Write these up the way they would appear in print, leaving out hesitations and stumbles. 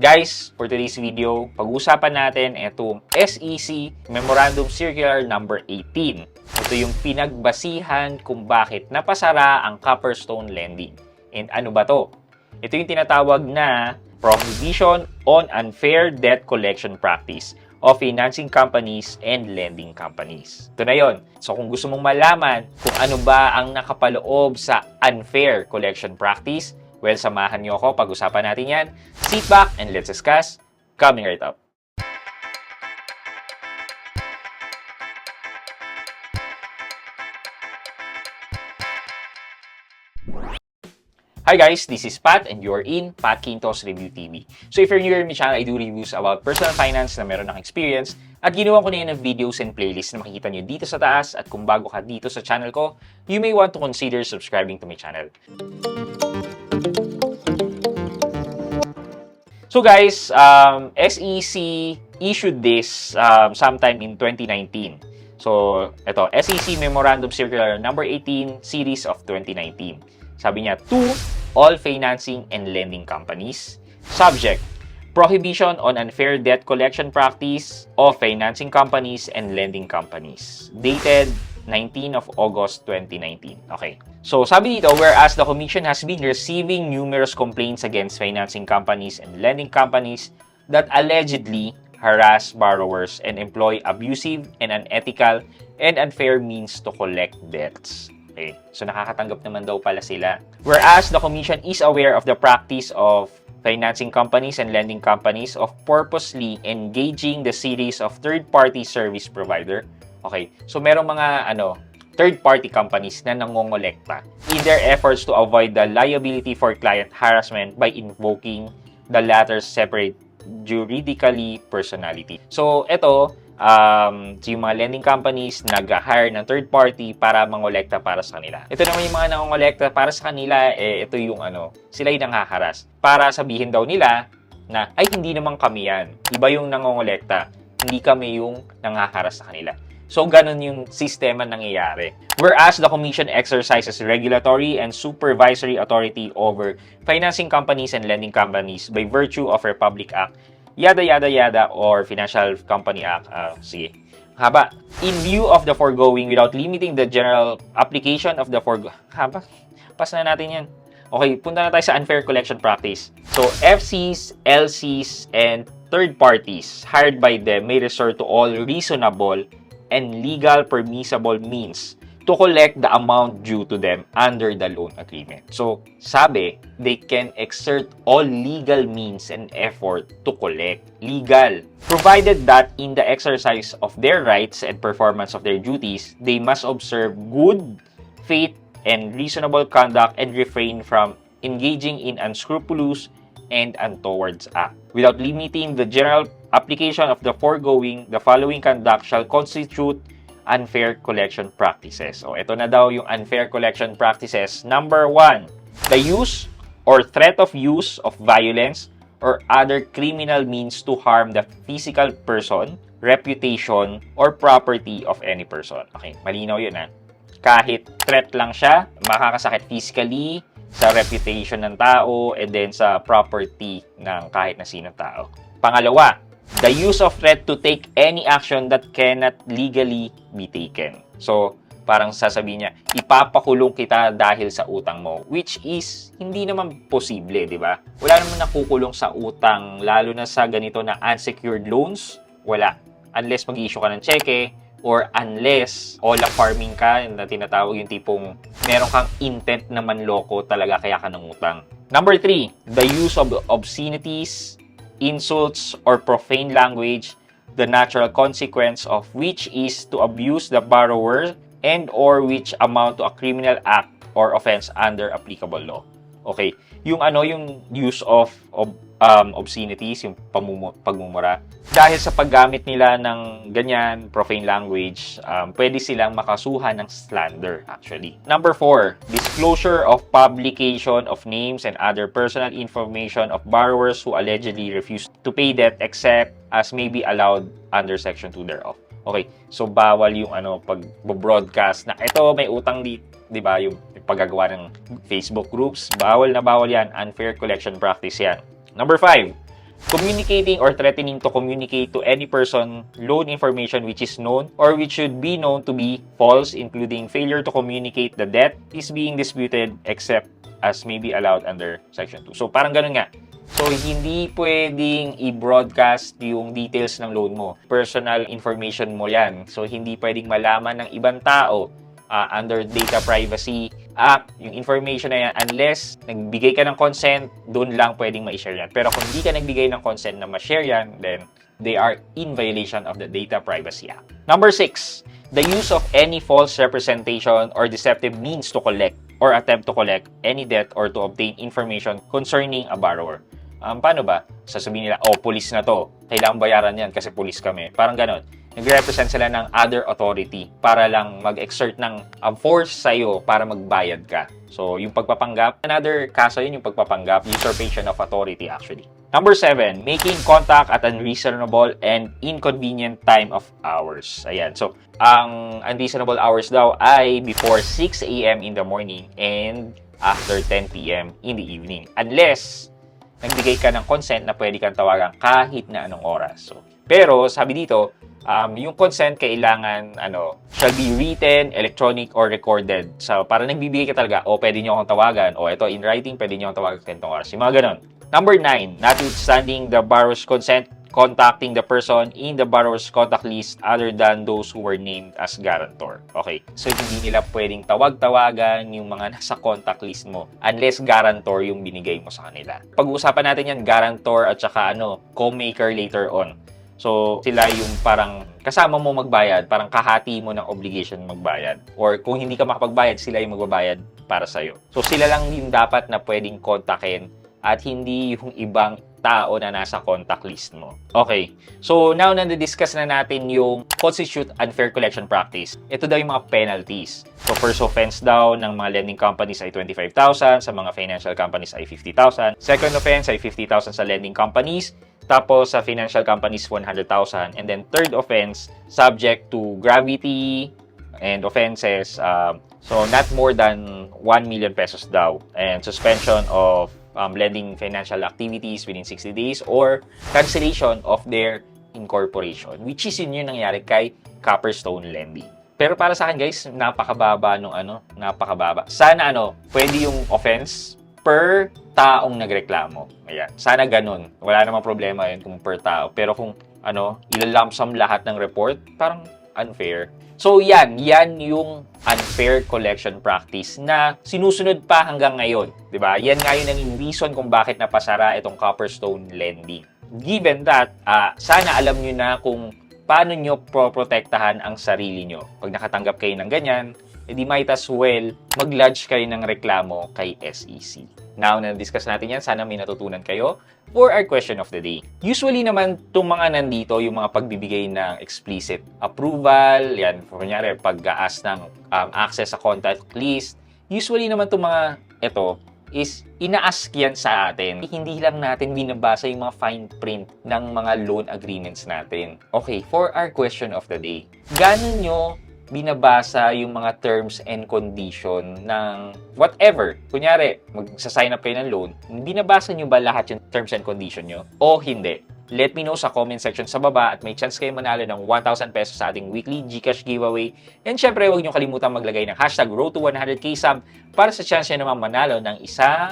Guys, for today's video, pag-uusapan natin itong SEC Memorandum Circular number 18. Ito yung pinagbasihan kung bakit napasara ang Copperstone Lending. And ano ba to? Ito yung tinatawag na Prohibition on Unfair Debt Collection Practice of Financing Companies and Lending Companies. Ito na yon. So kung gusto mong malaman kung ano ba ang nakapaloob sa unfair collection practice, well, samahan niyo ako, pag-usapan natin yan. Sit back and let's discuss. Coming right up. Hi guys, this is Pat and you're in Pat Quintos Review TV. So if you're new here in my channel, I do reviews about personal finance na meron ng experience at ginawa ko na yun ng videos and playlists na makikita nyo dito sa taas, at kung bago ka dito sa channel ko, you may want to consider subscribing to my channel. So guys, SEC issued this sometime in 2019. So ito, SEC Memorandum Circular number 18 series of 2019. Sabi niya, to all financing and lending companies, subject, prohibition on unfair debt collection practice of financing companies and lending companies. Dated 19 of August 2019. Okay. So, sabi dito, whereas the Commission has been receiving numerous complaints against financing companies and lending companies that allegedly harass borrowers and employ abusive and unethical and unfair means to collect debts. Okay. So, nakakatanggap naman daw pala sila. Whereas the Commission is aware of the practice of financing companies and lending companies of purposely engaging the series of third-party service provider. Okay. So, merong mga third-party companies na nangongolekta in their efforts to avoid the liability for client harassment by invoking the latter's separate juridically personality. So, ito, yung mga lending companies nag-hire ng third party para mangolekta para sa kanila. Ito naman yung mga nangongolekta para sa kanila, ito yung sila yung nanghaharas. Para sabihin daw nila na, ay hindi naman kami yan. Iba yung nangongolekta. Hindi kami yung nanghaharas sa kanila. So, ganun yung sistema nangyayari. Whereas the Commission exercises regulatory and supervisory authority over financing companies and lending companies by virtue of Republic Act, yada yada yada, or Financial Company Act. Sige. Haba. In view of the foregoing, without limiting the general application of the foregoing. Haba. Pas na natin yan. Okay, punta na tayo sa unfair collection practice. So, FCs, LCs, and third parties hired by them may resort to all reasonable and legal permissible means to collect the amount due to them under the loan agreement. So, sabi, they can exert all legal means and effort to collect. Legal. Provided that in the exercise of their rights and performance of their duties, they must observe good faith and reasonable conduct and refrain from engaging in unscrupulous and untoward act. Without limiting the general application of the foregoing, the following conduct shall constitute unfair collection practices. So, ito na daw yung unfair collection practices. Number 1, the use or threat of use of violence or other criminal means to harm the physical person, reputation, or property of any person. Okay, malinaw yun ha. Kahit threat lang siya, makakasakit physically, sa reputation ng tao, and then sa property ng kahit na sinong tao. Pangalawa, the use of threat to take any action that cannot legally be taken. So, parang sasabihin niya, ipapakulong kita dahil sa utang mo, which is hindi naman posible, di ba? Wala naman nakukulong sa utang, lalo na sa ganito na unsecured loans, wala. Unless mag-issue ka ng cheque, or unless all farming ka, na tinatawag yung tipong meron kang intent na manloko talaga kaya ka nangutang. Number 3, the use of obscenities, insults, or profane language, the natural consequence of which is to abuse the borrower and or which amount to a criminal act or offense under applicable law. Okay, yung yung use of obscenities, yung pagmumura. Dahil sa paggamit nila ng ganyan, profane language, pwede silang makasuhan ng slander actually. Number 4, disclosure of publication of names and other personal information of borrowers who allegedly refuse to pay debt except as may be allowed under Section 2 thereof. Okay, so bawal yung pag-broadcast na ito may utang di ba, yung paggagawa ng Facebook groups, bawal na bawal yan, unfair collection practice yan. Number 5, communicating or threatening to communicate to any person loan information which is known or which should be known to be false, including failure to communicate the debt is being disputed except as may be allowed under Section 2. So, parang ganun nga. So, hindi pwedeng i-broadcast yung details ng loan mo. Personal information mo yan. So, hindi pwedeng malaman ng ibang tao under Data Privacy Act, yung information na yan, unless nagbigay ka ng consent, doon lang pwedeng ma-share yan. Pero kung hindi ka nagbigay ng consent na ma-share yan, then they are in violation of the Data Privacy Act. Number 6, the use of any false representation or deceptive means to collect or attempt to collect any debt or to obtain information concerning a borrower. Paano ba? Sasabihin nila, police na to. Kailangan bayaran yan kasi police kami. Parang ganon. Nag-represent sila ng other authority para lang mag-exert ng force sa'yo para magbayad ka. So, yung pagpapanggap, another kaso yun yung pagpapanggap, usurpation of authority actually. Number 7, making contact at unreasonable and inconvenient time of hours. Ayan. So, ang unreasonable hours daw ay before 6 a.m. in the morning and after 10 p.m. in the evening. Unless, nagbigay ka ng consent na pwede kang tawagan kahit na anong oras. So, pero, sabi dito, yung consent kailangan shall be written, electronic, or recorded. So, para nagbibigay ka talaga, pwede nyo akong tawagan, ito, in writing, pwede nyo akong tawagan sa ganitong oras. Yung mga ganon. Number 9, notwithstanding the borrower's consent, contacting the person in the borrower's contact list other than those who were named as guarantor. Okay. So, hindi nila pwedeng tawag-tawagan yung mga nasa contact list mo unless guarantor yung binigay mo sa kanila. Pag-uusapan natin yan, guarantor at saka co-maker later on. So, sila yung parang kasama mo magbayad, parang kahati mo ng obligation magbayad. Or kung hindi ka makapagbayad, sila yung magbabayad para sa'yo. So, sila lang yung dapat na pwedeng kontakin at hindi yung ibang tao na nasa contact list mo. Okay. So, now na-discuss na natin yung constitute unfair collection practice. Ito daw yung mga penalties. So, first offense daw ng mga lending companies ay 25,000, sa mga financial companies ay 50,000. Second offense ay 50,000 sa lending companies. Tapos, sa financial companies, 100,000. And then, third offense, subject to gravity and offenses. So, not more than 1 million pesos daw. And suspension of lending financial activities within 60 days or cancellation of their incorporation. Which is yun yung nangyari kay Copperstone Lending. Pero para sa akin, guys, napakababa nung napakababa. Sana pwede yung offense per taong nagreklamo. Ayan. Sana ganun. Wala namang problema yun kung per tao. Pero kung ilalamsam lahat ng report, parang unfair. So, yan yung unfair collection practice na sinusunod pa hanggang ngayon. Diba? Yan nga yun ang reason kung bakit napasara itong Copperstone Lending. Given that, sana alam nyo na kung paano nyo proprotektahan ang sarili nyo. Pag nakatanggap kayo ng ganyan, edi might as well mag-lodge kayo ng reklamo kay SEC. Now, na-discuss natin yan. Sana may natutunan kayo for our question of the day. Usually naman, itong mga nandito, yung mga pagbibigay ng explicit approval, yan, kunyari, pag-aas ng access sa contact list, usually naman itong mga ito is ina-ask yan sa atin. Hindi lang natin binabasa yung mga fine print ng mga loan agreements natin. Okay, for our question of the day, gaano nyo binabasa yung mga terms and condition ng whatever. Kunyari, magsa-sign up kayo ng loan, binabasa nyo ba lahat yung terms and condition nyo? O hindi? Let me know sa comment section sa baba at may chance kayo manalo ng 1,000 pesos sa ating weekly GCash giveaway. And syempre, huwag nyo kalimutan maglagay ng hashtag Road to 100K Sub para sa chance nyo naman manalo ng isang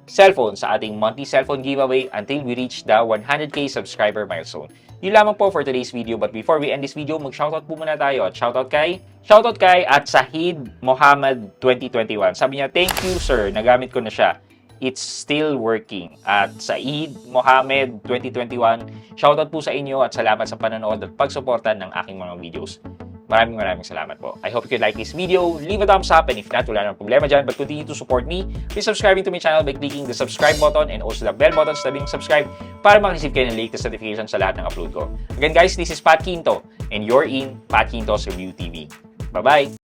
cellphone sa ating monthly cellphone giveaway until we reach the 100K subscriber milestone. Yun lamang po for today's video. But before we end this video, mag-shoutout po muna tayo. At shoutout kay at Sahid Mohammed 2021. Sabi niya, thank you sir, nagamit ko na siya. It's still working. At Sahid Mohammed 2021, shoutout po sa inyo at salamat sa panonood at pagsuporta ng aking mga videos. Maraming salamat po. I hope you like this video. Leave a thumbs up and if not, wala nang problema dyan. But continue to support me by subscribing to my channel by clicking the subscribe button and also the bell button sa tabing subscribe para makareceive kayo ng latest notifications sa lahat ng upload ko. Again guys, this is Pat Quinto and you're in Pat Quinto's Review TV. Bye-bye!